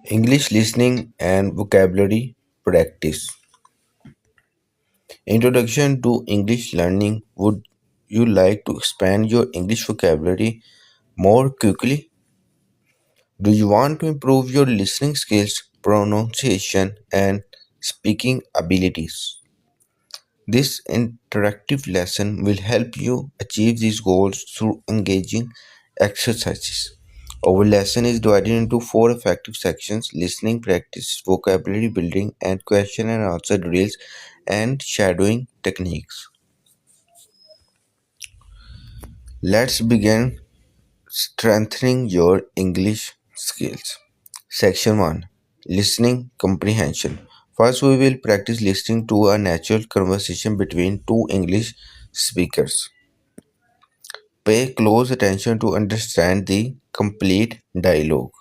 English listening and vocabulary practice. Introduction to English learning. Would you like to expand your English vocabulary more quickly? Do you want to improve your listening skills, pronunciation, and speaking abilities? This interactive lesson will help you achieve these goals through engaging exercises. Our lesson is divided into four effective sections: listening practice, vocabulary building, and question and answer drills and shadowing techniques. Let's begin strengthening your English skills. Section 1: Listening Comprehension. First, we will practice listening to a natural conversation between two English speakers. Pay close attention to understand the complete dialogue.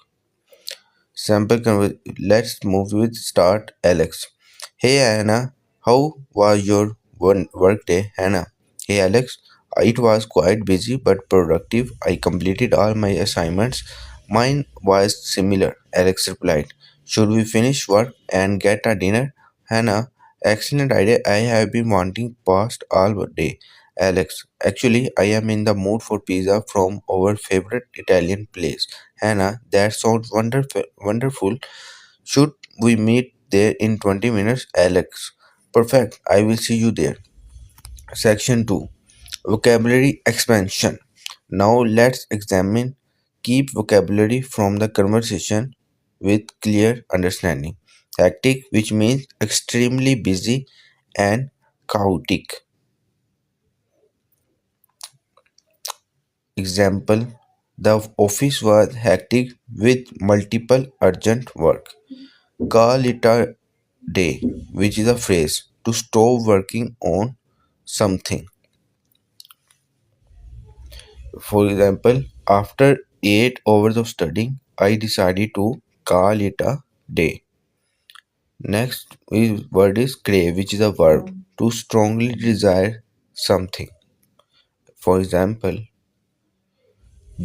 Let's move with start Alex. Hey Anna, how was your work day, Hannah? Hey Alex, it was quite busy but productive. I completed all my assignments. Mine was similar, Alex replied. Should we finish work and get a dinner? Hannah, excellent idea. I have been wanting past all day. Alex, actually, I am in the mood for pizza from our favorite Italian place. Hannah, that sounds wonderful. Should we meet there in 20 minutes? Alex, perfect. I will see you there. Section 2: Vocabulary Expansion. Now let's examine keep vocabulary from the conversation with clear understanding. Hectic, which means extremely busy and chaotic. Example: the office was hectic with multiple urgent work. Call it a day, which is a phrase to stop working on something. For example, after 8 hours of studying, I decided to call it a day. Next word is crave, which is a verb to strongly desire something. For example,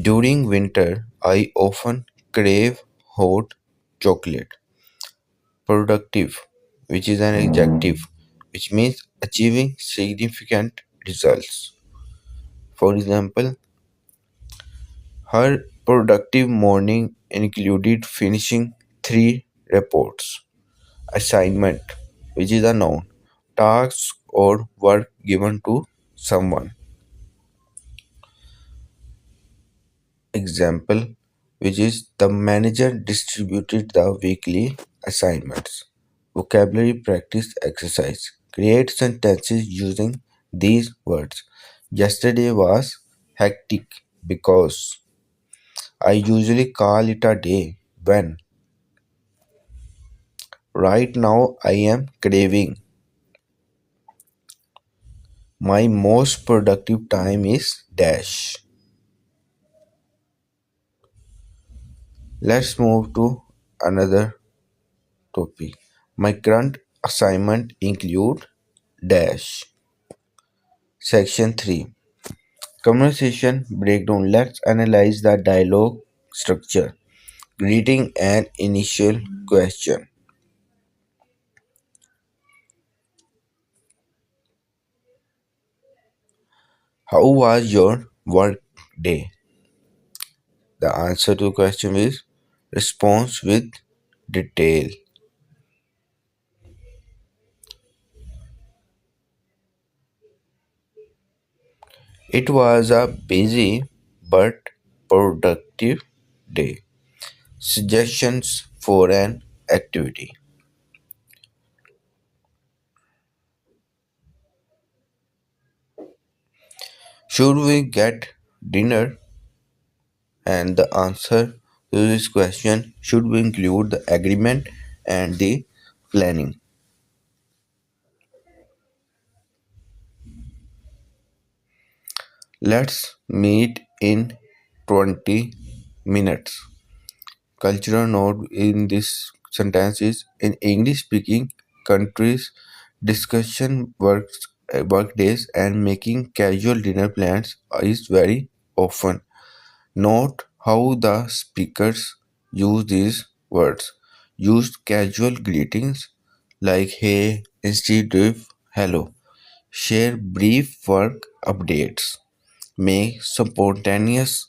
during winter, I often crave hot chocolate. Productive, which is an adjective, which means achieving significant results. For example, her productive morning included finishing three reports. Assignment, which is a noun, task or work given to someone. Example, which is the manager distributed the weekly assignments. Vocabulary practice exercise. Create sentences using these words. Yesterday was hectic because I usually call it a day when. Right now I am craving. My most productive time is dash. Let's move to another topic. My current assignment include dash. Section 3: Conversation breakdown. Let's analyze the dialogue structure. Greeting and initial question. How was your work day? The answer to the question is response with detail. It was a busy but productive day. Suggestions for an activity. Should we get dinner? And the answer to this question should we include the agreement and the planning. Let's meet in 20 minutes. Cultural note in this sentence is in English speaking countries, discussion work days and making casual dinner plans is very often. Note how the speakers use these words. Use casual greetings like hey instead of hello. Share brief work updates. Make spontaneous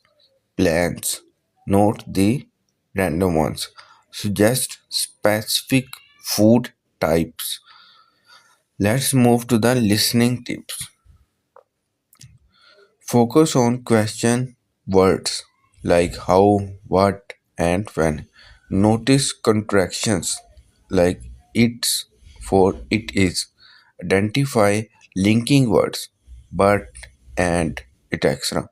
plans, not the random ones. Suggest specific food types. Let's move to the listening tips. Focus on question words like how, what, and when. Notice contractions like it's for it is. Identify linking words but and etc.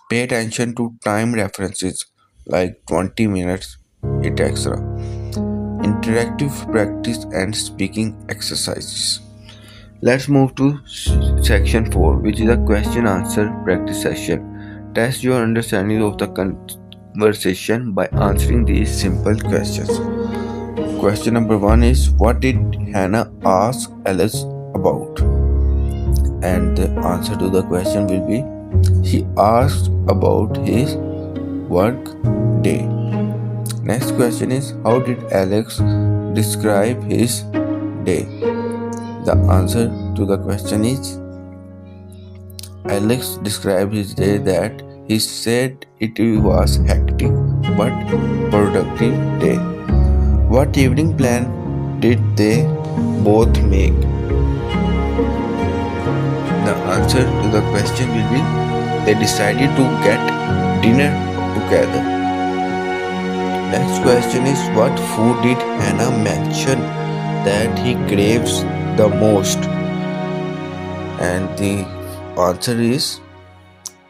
Pay attention to time references like 20 minutes etc. Interactive practice and speaking exercises. Let's move to section 4, which is a question answer practice session. Test your understanding of the conversation by answering these simple questions. Question number 1 is what did Hannah ask Alice about? And the answer to the question will be he asked about his work day. Next question is how did Alex describe his day? The answer to the question is Alex described his day that he said it was hectic but productive day. What evening plan did they both make? The answer to the question will be they decided to get dinner together. Next question is what food did Hannah mention that he craves the most? And the answer is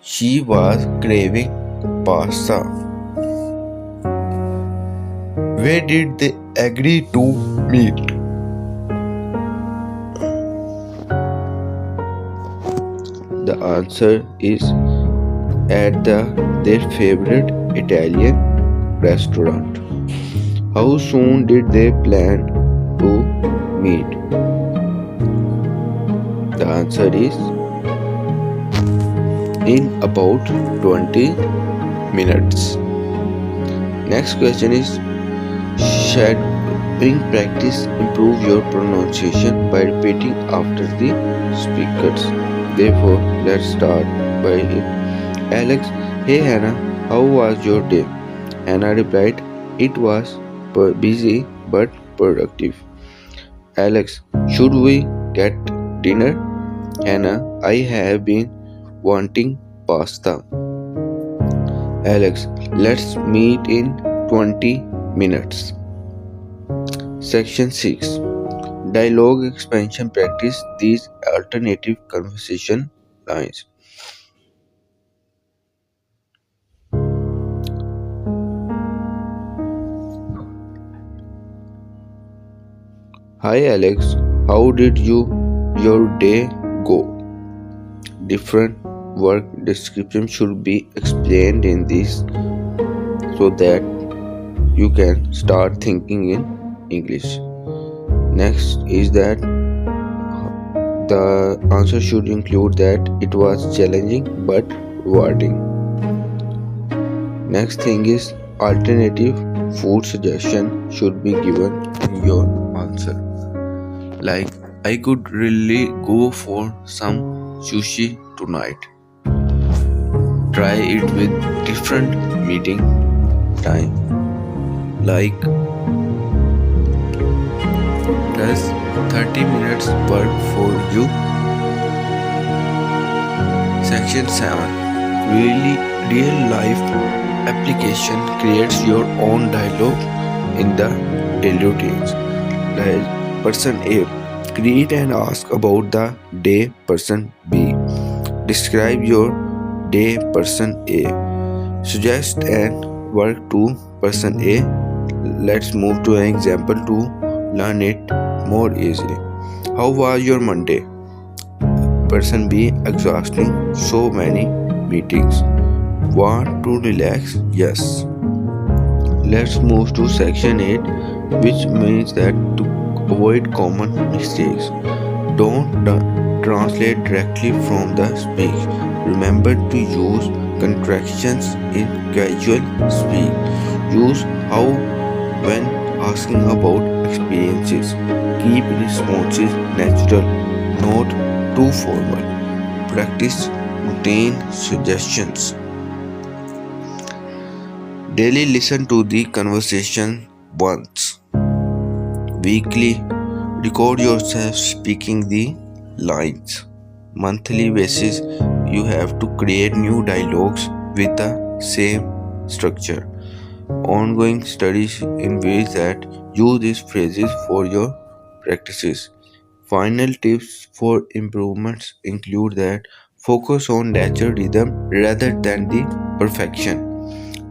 she was craving pasta. Where did they agree to meet? The answer is at their favorite Italian restaurant. How soon did they plan to meet? The answer is in about 20 minutes. Next question is shadowing practice improve your pronunciation by repeating after the speakers. Therefore, let's start by Alex. Hey Hannah, how was your day? Hannah replied, it was busy but productive. Alex, should we get dinner? Hannah, I have been wanting pasta. Alex, let's meet in 20 minutes. Section 6. Dialogue expansion practice these alternative conversation lines. Hi Alex, how did your day go? Different work description should be explained in this so that you can start thinking in English. Next is that the answer should include that it was challenging but rewarding. Next thing is alternative food suggestion should be given in your answer. Like I could really go for some sushi tonight. Try it with different meeting time. Like does 30 minutes work for you? Section 7. Real life application creates your own dialogue in the daily routines. Like person A, greet and ask about the day. Person B, describe your day. Person A, suggest and work to. Person A, let's move to an example to learn it more easily. How was your Monday? Person B, exhausting, so many meetings. Want to relax? Yes. Let's move to section 8, which means that to avoid common mistakes. Don't translate directly from the speech. Remember to use contractions in casual speech. Use how, when, asking about experiences. Keep responses natural, not too formal. Practice routine suggestions. Daily listen to the conversation once. Weekly record yourself speaking the lines. Monthly basis you have to create new dialogues with the same structure. Ongoing studies in ways that use these phrases for your practices. Final tips for improvements include that focus on natural rhythm rather than the perfection.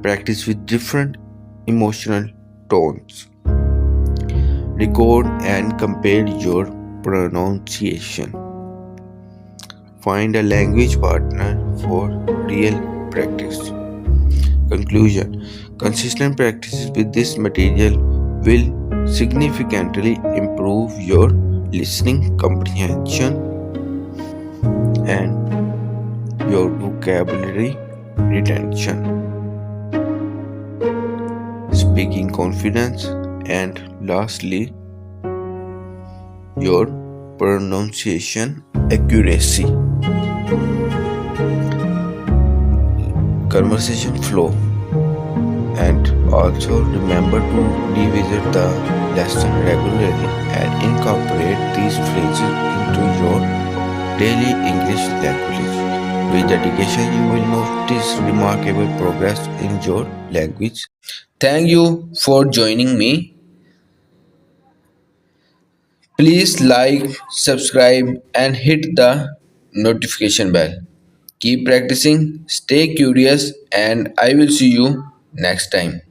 Practice with different emotional tones. Record and compare your pronunciation. Find a language partner for real practice. Conclusion. Consistent practices with this material will significantly improve your listening comprehension and your vocabulary retention, speaking confidence, and lastly, your pronunciation accuracy. Conversation flow, and also remember to revisit the lesson regularly and incorporate these phrases into your daily English language. With dedication, you will notice remarkable progress in your language. Thank you for joining me. Please like, subscribe, and hit the notification bell. Keep practicing, stay curious, and I will see you next time.